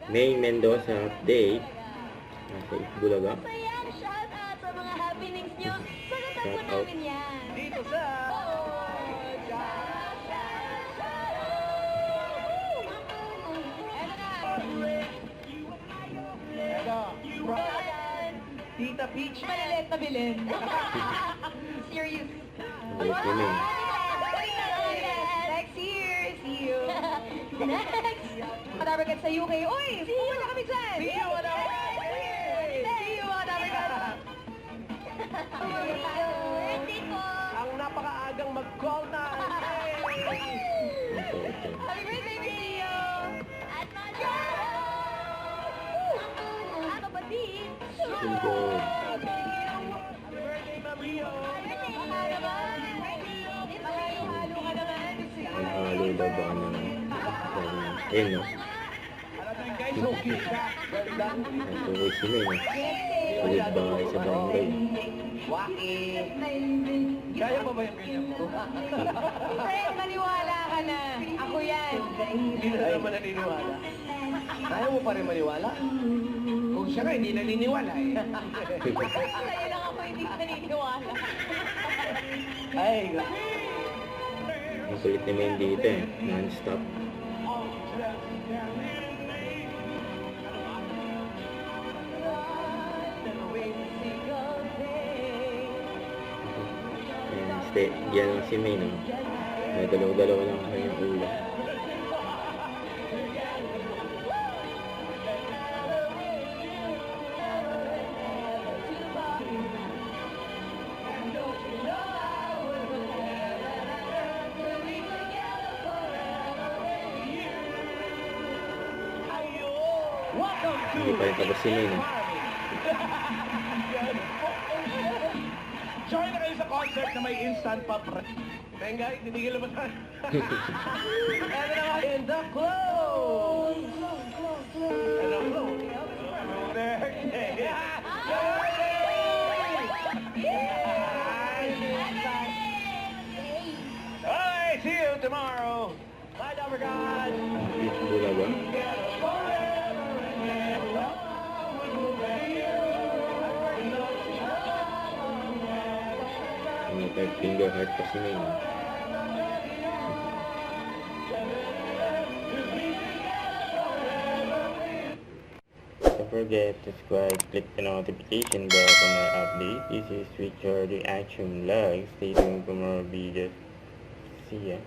May Mendoza update. Nasa Itbulaga. Shout out sa mga happenings nyo. Pagkatapos Shout out. namin yan. Dito sa... Eto, Tita Peach. Malilit na bilin. Serious. Ulit yun eh. Next year, see you. Next. Matabagat sa UK. Uy, pupunta kami dyan. See you, ano? See you, matabagat. Birthday ko. Ang napakaagang mag-call na. Ito, ito. Happy birthday, Rio. At mga kapatid. Sundo. Happy birthday, Ma'am Rio. Halo ka naman. Ang halo daw ba ng... Ayun, no? Alam mo guys, so cute ka. Well done. Ang tuloy sila, eh. Ulit bahay sa barangay. Waki. Kaya pa ba yung ganyan mo? Friend, maniwala ka na. Ako yan. Hindi na naman naniniwala. Kaya mo pa rin maniwala? Kung siya nga, hindi naniniwala eh. Sa'yo lang ako hindi naniniwala. Ay, Ang kulit naman dito, eh. Non-stop. Ayan, stay. Diyan lang si May, no? May dalaw-dalaw lang kanyang ulo. welcome to... Hindi pa rin tapos si May, no? Join na kayo sa concert na may instant pop. Venga, titigil naman tayo. And now in the close. And the close. Alright, see you tomorrow. Bye, Dapper God. Bulaga. May third finger heart pa si May, no? Don't forget to subscribe, click the notification bell for more updates. This is Richard Reaction Vlog. Stay tuned for more videos. See ya.